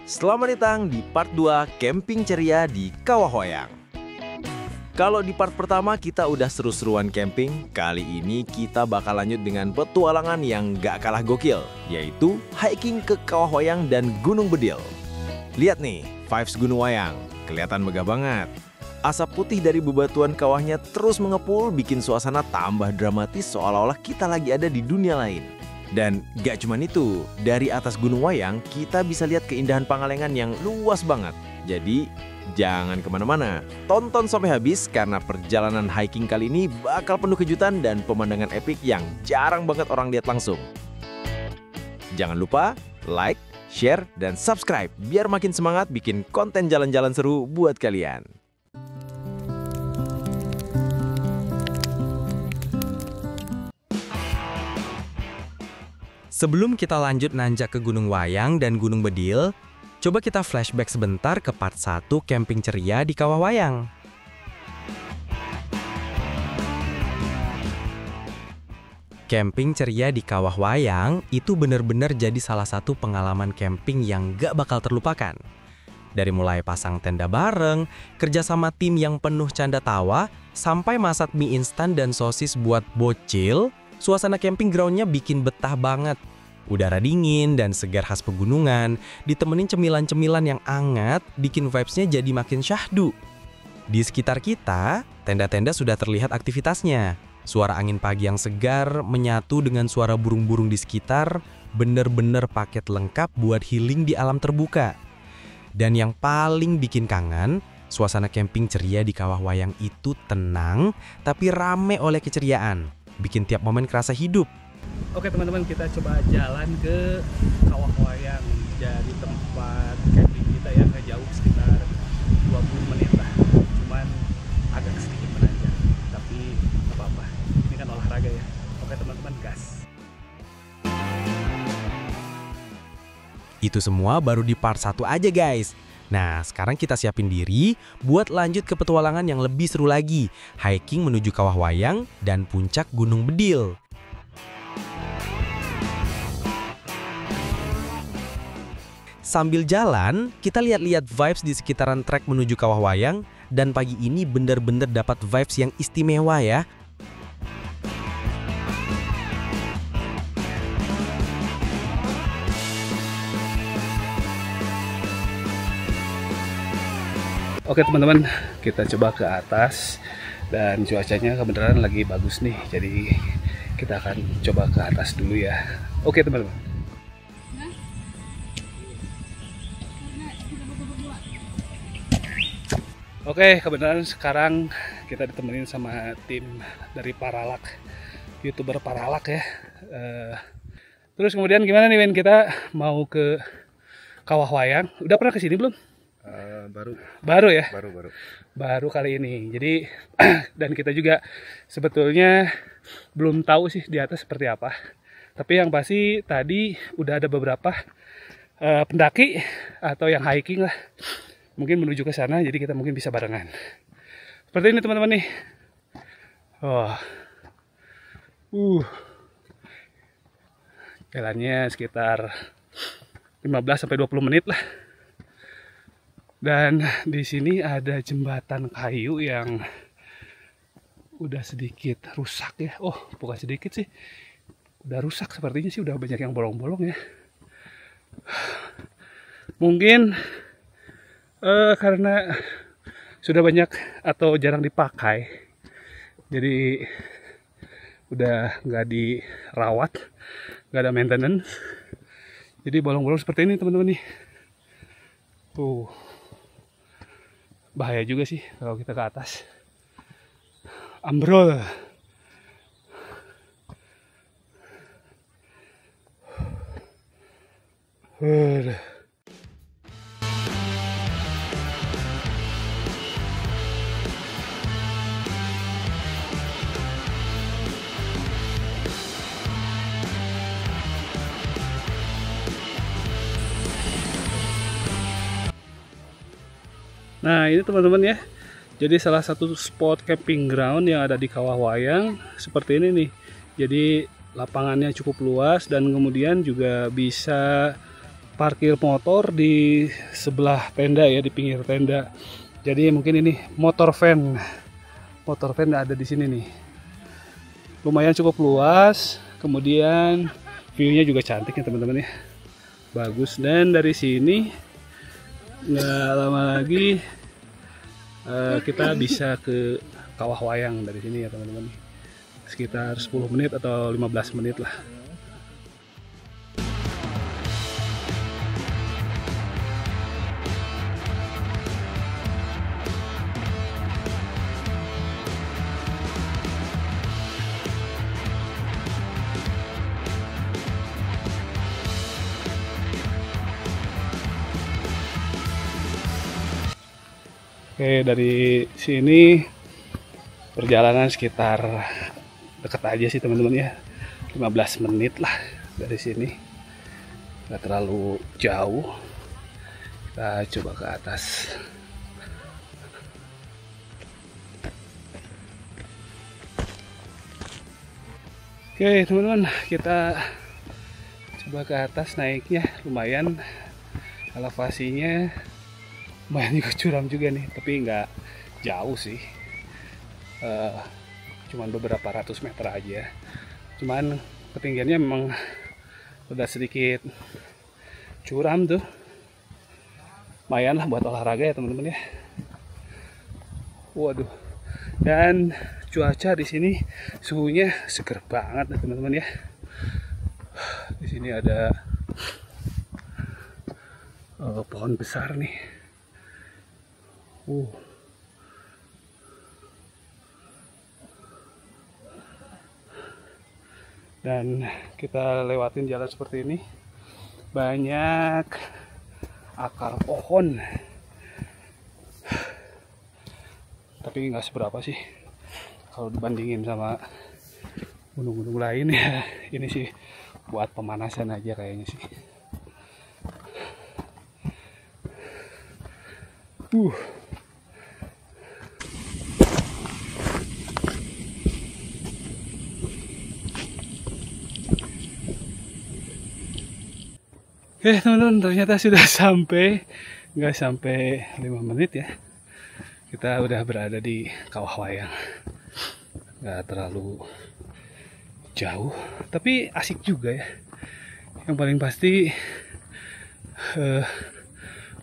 Selamat datang di part 2 Camping Ceria di Kawah Wayang. Kalau di part pertama kita udah seru-seruan camping, kali ini kita bakal lanjut dengan petualangan yang gak kalah gokil, yaitu hiking ke Kawah Wayang dan Gunung Bedil. Lihat nih, vibes Gunung Wayang, kelihatan megah banget. Asap putih dari bebatuan kawahnya terus mengepul, bikin suasana tambah dramatis seolah-olah kita lagi ada di dunia lain. Dan gak cuman itu, dari atas Gunung Wayang kita bisa lihat keindahan Pangalengan yang luas banget. Jadi jangan kemana-mana, tonton sampai habis karena perjalanan hiking kali ini bakal penuh kejutan dan pemandangan epik yang jarang banget orang lihat langsung. Jangan lupa like, share, dan subscribe biar makin semangat bikin konten jalan-jalan seru buat kalian. Sebelum kita lanjut nanjak ke Gunung Wayang dan Gunung Bedil, coba kita flashback sebentar ke part 1 Camping Ceria di Kawah Wayang. Camping ceria di Kawah Wayang itu bener-bener jadi salah satu pengalaman camping yang gak bakal terlupakan. Dari mulai pasang tenda bareng, kerjasama tim yang penuh canda tawa, sampai masak mie instan dan sosis buat bocil, suasana camping groundnya bikin betah banget. Udara dingin dan segar khas pegunungan, ditemenin cemilan-cemilan yang hangat, bikin vibes-nya jadi makin syahdu. Di sekitar kita, tenda-tenda sudah terlihat aktivitasnya. Suara angin pagi yang segar menyatu dengan suara burung-burung di sekitar, bener-bener paket lengkap buat healing di alam terbuka. Dan yang paling bikin kangen, suasana camping ceria di Kawah Wayang itu tenang, tapi rame oleh keceriaan. Bikin tiap momen kerasa hidup. Oke teman-teman, kita coba jalan ke Kawah Wayang dari tempat camping kita ya, nggak jauh, sekitar 20 menit lah. Cuman agak sedikit menanjak, tapi nggak apa-apa. Ini kan olahraga ya. Oke teman-teman, gas. Itu semua baru di part 1 aja guys. Nah, sekarang kita siapin diri buat lanjut ke petualangan yang lebih seru lagi, hiking menuju Kawah Wayang dan puncak Gunung Bedil. Sambil jalan, kita lihat-lihat vibes di sekitaran trek menuju Kawah Wayang, dan pagi ini bener-bener dapat vibes yang istimewa ya. Oke teman-teman, kita coba ke atas dan cuacanya kebenaran lagi bagus nih, jadi kita akan coba ke atas dulu ya. Oke teman-teman. Oke, kebenaran sekarang kita ditemenin sama tim dari Paralak, YouTuber Paralak ya. Terus kemudian gimana nih Win, kita mau ke Kawah Wayang. Udah pernah kesini belum? Baru ya? Baru kali ini. Jadi dan kita juga sebetulnya belum tahu sih di atas seperti apa. Tapi yang pasti tadi udah ada beberapa pendaki atau yang hiking lah, mungkin menuju ke sana, jadi kita mungkin bisa barengan. Seperti ini teman-teman nih. Jalannya sekitar 15-20 menit lah. Dan di sini ada jembatan kayu yang udah sedikit rusak ya. Oh, bukan sedikit sih. Udah rusak sepertinya sih, udah banyak yang bolong-bolong ya. Mungkin karena sudah banyak atau jarang dipakai, jadi udah nggak dirawat, nggak ada maintenance, jadi bolong-bolong seperti ini teman-teman nih. Bahaya juga sih kalau kita ke atas, ambrol. Nah ini teman-teman ya, jadi salah satu spot camping ground yang ada di Kawah Wayang seperti ini nih. Jadi lapangannya cukup luas dan kemudian juga bisa parkir motor di sebelah tenda ya, di pinggir tenda. Jadi mungkin ini motor van ada di sini nih. Lumayan cukup luas, kemudian view-nya juga cantik ya teman-teman ya, bagus. Dan dari sini nggak lama lagi kita bisa ke Kawah Wayang dari sini ya teman-teman, sekitar 10 menit atau 15 menit lah. Oke, dari sini perjalanan sekitar dekat aja sih teman-teman ya, 15 menit lah dari sini, nggak terlalu jauh. Kita coba ke atas. Oke teman-teman, kita coba ke atas naiknya. Lumayan elevasinya, lumayan juga curam juga nih, tapi nggak jauh sih, cuman beberapa ratus meter aja. Cuman ketinggiannya memang udah sedikit curam tuh, lumayan lah buat olahraga ya teman-teman ya. Waduh, dan cuaca di sini suhunya seger banget ya teman-teman ya. Di sini ada pohon besar nih. Dan kita lewatin jalan seperti ini, banyak akar pohon, tapi nggak seberapa sih kalau dibandingin sama gunung-gunung lain ya. Ini sih buat pemanasan aja kayaknya sih. Oke teman-teman, ternyata sudah sampai, nggak sampai 5 menit ya, kita udah berada di Kawah Wayang. Nggak terlalu jauh, tapi asik juga ya. Yang paling pasti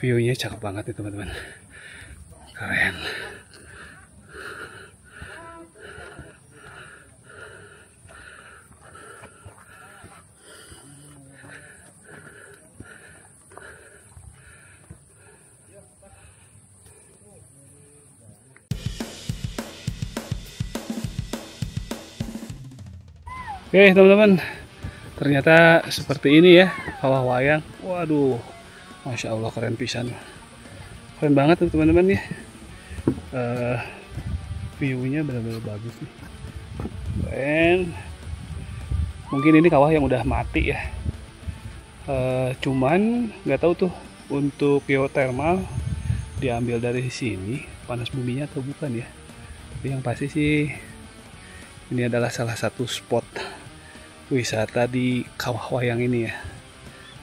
view-nya cakep banget ya teman-teman, keren. Oke teman-teman, ternyata seperti ini ya Kawah Wayang. Waduh, Masya Allah, keren pisan, keren banget tuh teman-teman ya. View-nya benar-benar bagus nih, keren. Mungkin ini kawah yang udah mati ya, cuman nggak tahu tuh untuk geothermal diambil dari sini panas buminya atau bukan ya. Tapi yang pasti sih ini adalah salah satu spot wisata di Kawah Wayang ini ya,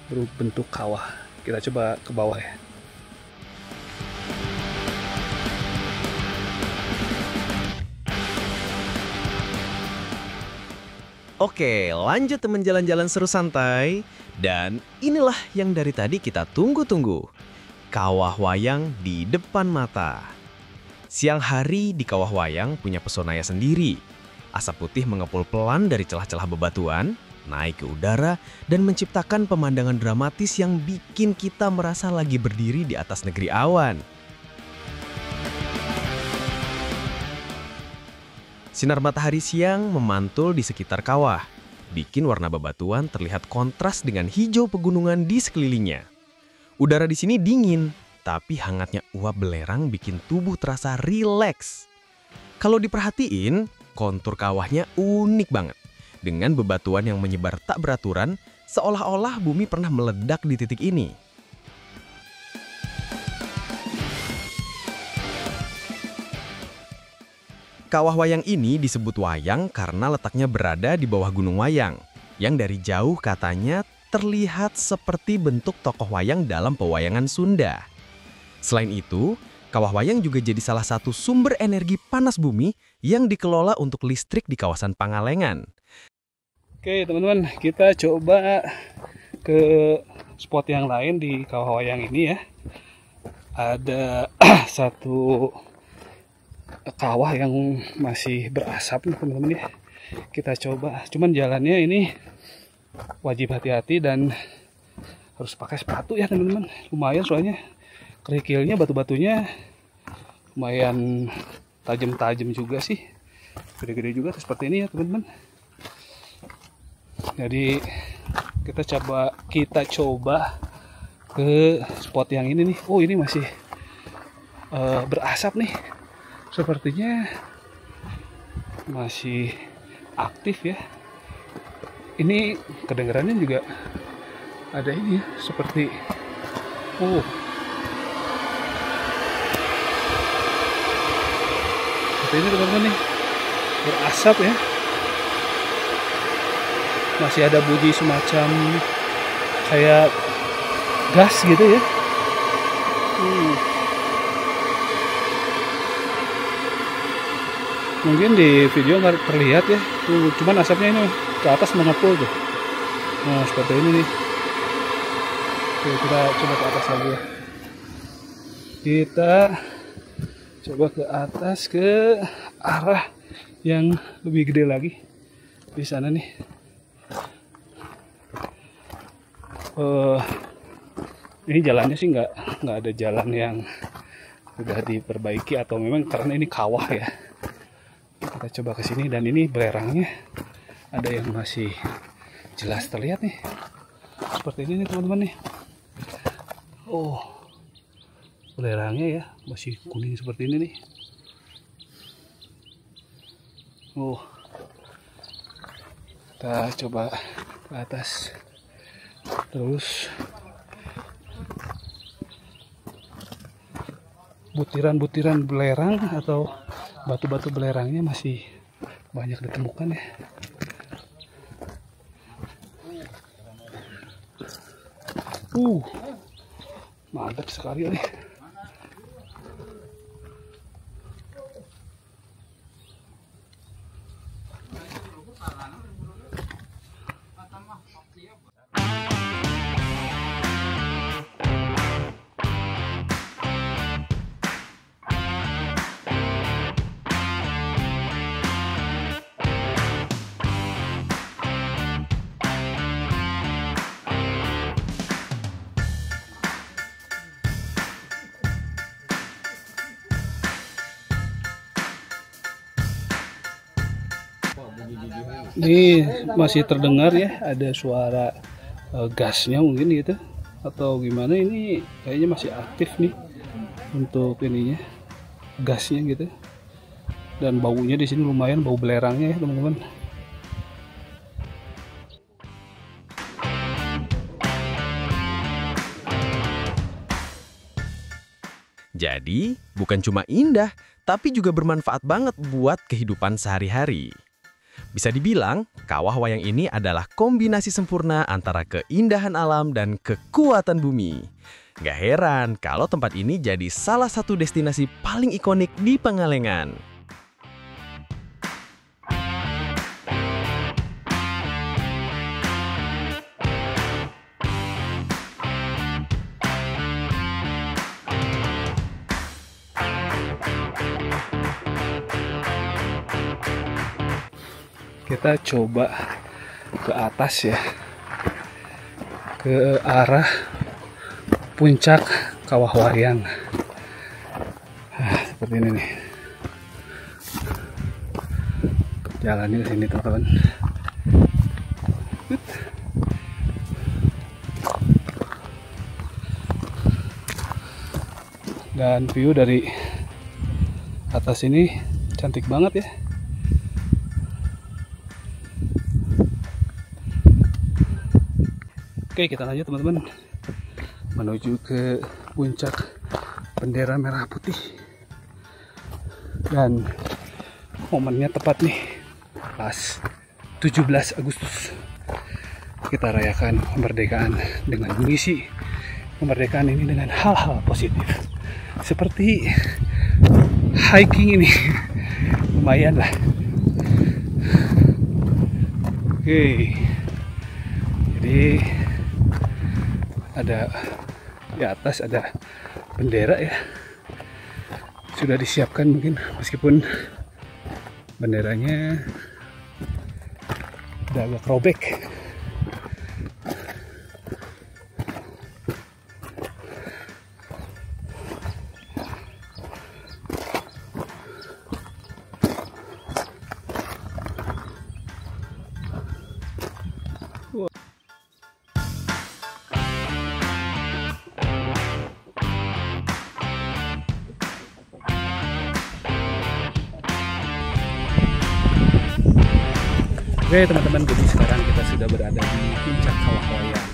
berbentuk kawah. Kita coba ke bawah ya. Oke, lanjut teman jalan-jalan seru santai. Dan inilah yang dari tadi kita tunggu-tunggu. Kawah Wayang di depan mata. Siang hari di Kawah Wayang punya pesonanya sendiri. Asap putih mengepul pelan dari celah-celah bebatuan, naik ke udara, dan menciptakan pemandangan dramatis yang bikin kita merasa lagi berdiri di atas negeri awan. Sinar matahari siang memantul di sekitar kawah, bikin warna bebatuan terlihat kontras dengan hijau pegunungan di sekelilingnya. Udara di sini dingin, tapi hangatnya uap belerang bikin tubuh terasa rileks. Kalau diperhatiin, kontur kawahnya unik banget, dengan bebatuan yang menyebar tak beraturan, seolah-olah bumi pernah meledak di titik ini. Kawah Wayang ini disebut Wayang karena letaknya berada di bawah Gunung Wayang, yang dari jauh katanya terlihat seperti bentuk tokoh wayang dalam pewayangan Sunda. Selain itu, kawah wayang juga jadi salah satu sumber energi panas bumi yang dikelola untuk listrik di kawasan Pangalengan. Oke teman-teman, kita coba ke spot yang lain di kawah wayang ini ya. Ada satu kawah yang masih berasap nih teman-teman ya. Kita coba, cuman jalannya ini wajib hati-hati dan harus pakai sepatu ya teman-teman. Lumayan soalnya kerikilnya, batu-batunya lumayan tajam-tajam juga sih, gede-gede juga seperti ini ya teman-teman. Jadi kita coba ke spot yang ini nih. Oh, ini masih berasap nih, sepertinya masih aktif ya. Ini kedengarannya juga ada ini ya, seperti seperti ini teman-teman nih, berasap ya. Masih ada bunyi semacam kayak gas gitu ya. Mungkin di video nggak terlihat ya, cuman asapnya ini ke atas mengepul tuh. Nah seperti ini nih. Oke, kita coba ke atas lagi ya. Kita coba ke atas, ke arah yang lebih gede lagi di sana nih. Ini jalannya sih nggak ada jalan yang sudah diperbaiki atau memang karena ini kawah ya. Kita coba ke sini dan ini belerangnya ada yang masih jelas terlihat nih. Seperti ini nih teman-teman nih. Oh, belerangnya ya masih kuning seperti ini nih. Oh, kita coba ke atas. Terus butiran-butiran belerang atau batu-batu belerangnya masih banyak ditemukan ya. Mantap sekali nih. Ini masih terdengar ya, ada suara gasnya mungkin gitu atau gimana. Ini kayaknya masih aktif nih untuk ininya, gasnya gitu. Dan baunya di sini lumayan, bau belerangnya ya teman-teman. Jadi, bukan cuma indah, tapi juga bermanfaat banget buat kehidupan sehari-hari. Bisa dibilang, kawah wayang ini adalah kombinasi sempurna antara keindahan alam dan kekuatan bumi. Gak heran kalau tempat ini jadi salah satu destinasi paling ikonik di Pangalengan. Kita coba ke atas ya, ke arah puncak kawah wayang. Seperti ini nih jalannya ke sini teman-teman. Dan view dari atas ini cantik banget ya. Oke, kita lanjut teman-teman menuju ke puncak bendera merah putih. Dan momennya tepat nih, pas 17 Agustus. kita rayakan kemerdekaan dengan mengisi kemerdekaan ini dengan hal-hal positif. Seperti hiking ini. Lumayan lah. Oke. Jadi ada di atas ada bendera ya. Sudah disiapkan mungkin meskipun benderanya udah agak robek. Oke teman-teman, jadi sekarang kita sudah berada di puncak Kawah Wayang.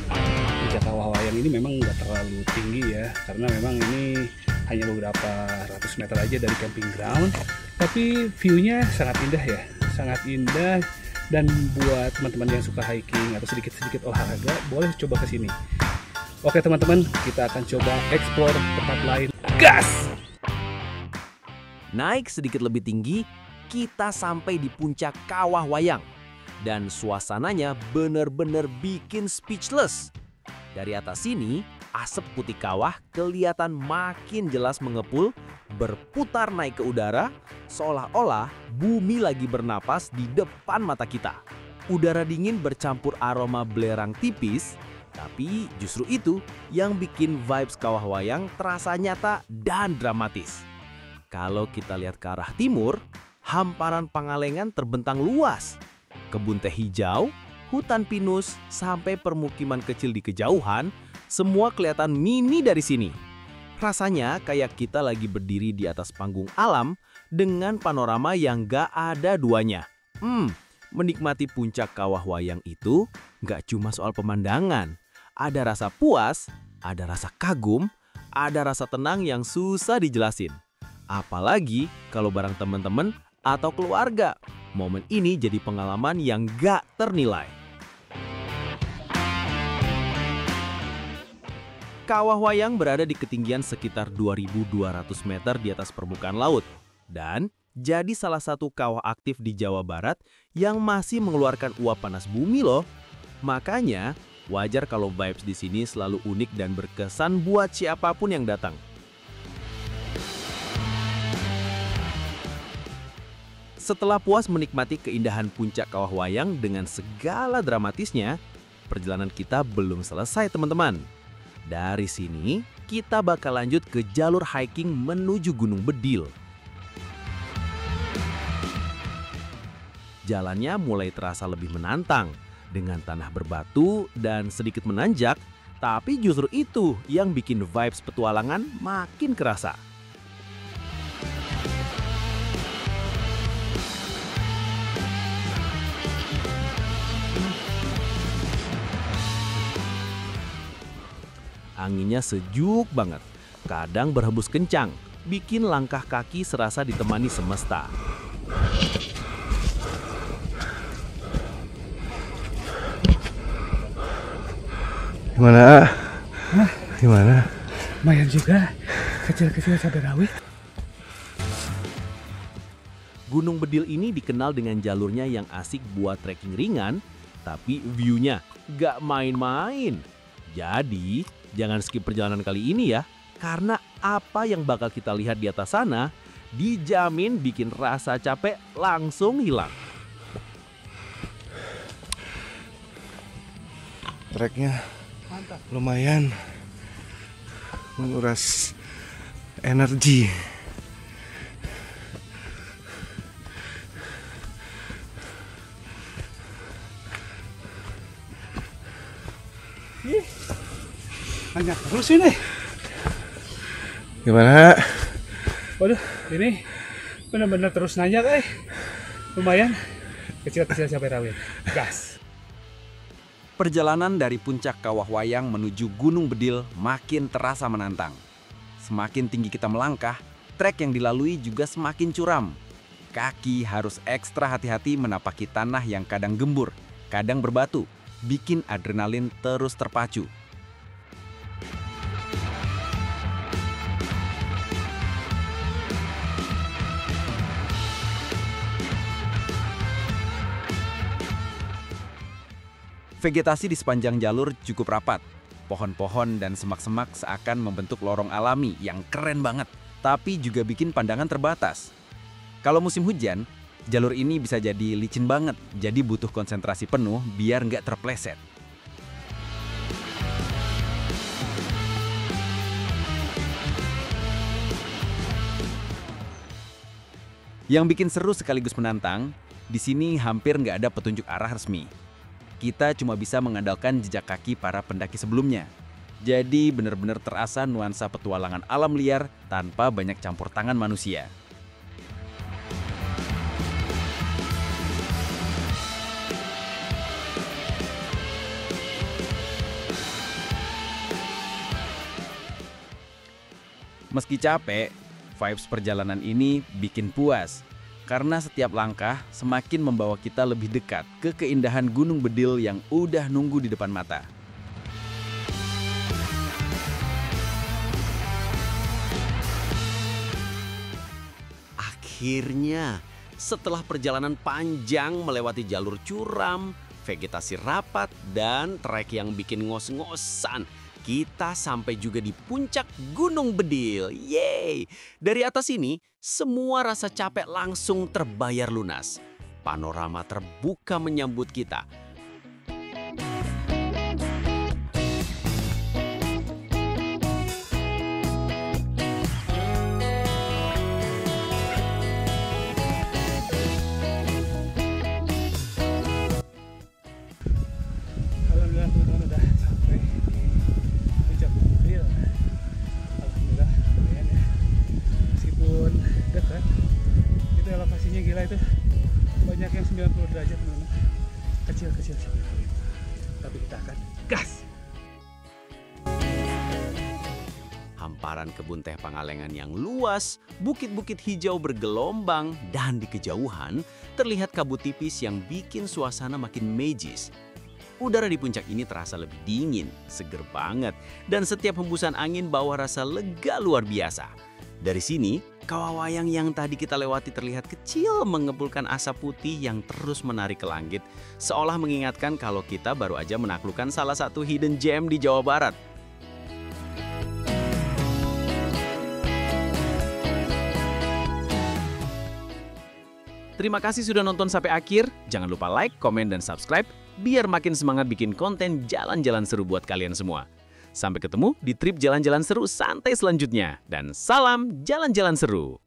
Puncak Kawah Wayang ini memang nggak terlalu tinggi ya, karena memang ini hanya beberapa ratus meter aja dari camping ground. Tapi view-nya sangat indah ya, sangat indah. Dan buat teman-teman yang suka hiking atau sedikit-sedikit olahraga, boleh coba ke sini. Oke teman-teman, kita akan coba explore tempat lain. Gas! Naik sedikit lebih tinggi, kita sampai di puncak Kawah Wayang. Dan suasananya bener-bener bikin speechless. Dari atas sini, asap putih kawah kelihatan makin jelas mengepul, berputar naik ke udara, seolah-olah bumi lagi bernapas di depan mata kita. Udara dingin bercampur aroma belerang tipis, tapi justru itu yang bikin vibes Kawah Wayang terasa nyata dan dramatis. Kalau kita lihat ke arah timur, hamparan Pangalengan terbentang luas. Kebun teh hijau, hutan pinus, sampai permukiman kecil di kejauhan, semua kelihatan mini dari sini. Rasanya kayak kita lagi berdiri di atas panggung alam dengan panorama yang gak ada duanya. Menikmati puncak Kawah Wayang itu gak cuma soal pemandangan. Ada rasa puas, ada rasa kagum, ada rasa tenang yang susah dijelasin. Apalagi kalau bareng teman-teman atau keluarga. Momen ini jadi pengalaman yang gak ternilai. Kawah Wayang berada di ketinggian sekitar 2.200 meter di atas permukaan laut. Dan jadi salah satu kawah aktif di Jawa Barat yang masih mengeluarkan uap panas bumi loh. Makanya wajar kalau vibes di sini selalu unik dan berkesan buat siapapun yang datang. Setelah puas menikmati keindahan puncak Kawah Wayang dengan segala dramatisnya, perjalanan kita belum selesai teman-teman. Dari sini, kita bakal lanjut ke jalur hiking menuju Gunung Bedil. Jalannya mulai terasa lebih menantang, dengan tanah berbatu dan sedikit menanjak, tapi justru itu yang bikin vibes petualangan makin kerasa. Anginnya sejuk banget, kadang berhembus kencang, bikin langkah kaki serasa ditemani semesta. Gimana? Gimana? Lumayan juga, kecil-kecil cabai rawit. Gunung Bedil ini dikenal dengan jalurnya yang asik buat trekking ringan, tapi view-nya gak main-main. Jadi, jangan skip perjalanan kali ini ya, karena apa yang bakal kita lihat di atas sana, dijamin bikin rasa capek langsung hilang. Treknya lumayan menguras energi. Banyak terus ini. Gimana? Waduh, ini benar-benar terus nanya guys. Lumayan. Kecil-kecil cabai rawit. Gas. Perjalanan dari puncak Kawah Wayang menuju Gunung Bedil makin terasa menantang. Semakin tinggi kita melangkah, trek yang dilalui juga semakin curam. Kaki harus ekstra hati-hati menapaki tanah yang kadang gembur, kadang berbatu, bikin adrenalin terus terpacu. Vegetasi di sepanjang jalur cukup rapat. Pohon-pohon dan semak-semak seakan membentuk lorong alami yang keren banget, tapi juga bikin pandangan terbatas. Kalau musim hujan, jalur ini bisa jadi licin banget, jadi butuh konsentrasi penuh biar nggak terpleset. Yang bikin seru sekaligus menantang, di sini hampir nggak ada petunjuk arah resmi. Kita cuma bisa mengandalkan jejak kaki para pendaki sebelumnya. Jadi benar-benar terasa nuansa petualangan alam liar tanpa banyak campur tangan manusia. Meski capek, vibes perjalanan ini bikin puas. Karena setiap langkah semakin membawa kita lebih dekat ke keindahan Gunung Bedil yang udah nunggu di depan mata. Akhirnya, setelah perjalanan panjang melewati jalur curam, vegetasi rapat, dan trek yang bikin ngos-ngosan, kita sampai juga di puncak Gunung Bedil. Yeay! Dari atas ini, semua rasa capek langsung terbayar lunas. Panorama terbuka menyambut kita. Alhamdulillah teman-teman udah sampai di puncak Gunung Bedil. Alhamdulillah lumayan ya. Meskipun dekat, itu elevasinya gila itu. Banyak yang 90 derajat teman-teman. Kecil-kecil sih. Tapi kita akan gas. Hamparan kebun teh Pangalengan yang luas, bukit-bukit hijau bergelombang, dan di kejauhan terlihat kabut tipis yang bikin suasana makin magis. Udara di puncak ini terasa lebih dingin, seger banget, dan setiap hembusan angin bawa rasa lega luar biasa. Dari sini, Kawah Wayang yang tadi kita lewati terlihat kecil mengepulkan asap putih yang terus menarik ke langit, seolah mengingatkan kalau kita baru aja menaklukkan salah satu hidden gem di Jawa Barat. Terima kasih sudah nonton sampai akhir. Jangan lupa like, komen, dan subscribe biar makin semangat bikin konten jalan-jalan seru buat kalian semua. Sampai ketemu di trip jalan-jalan seru santai selanjutnya. Dan salam jalan-jalan seru.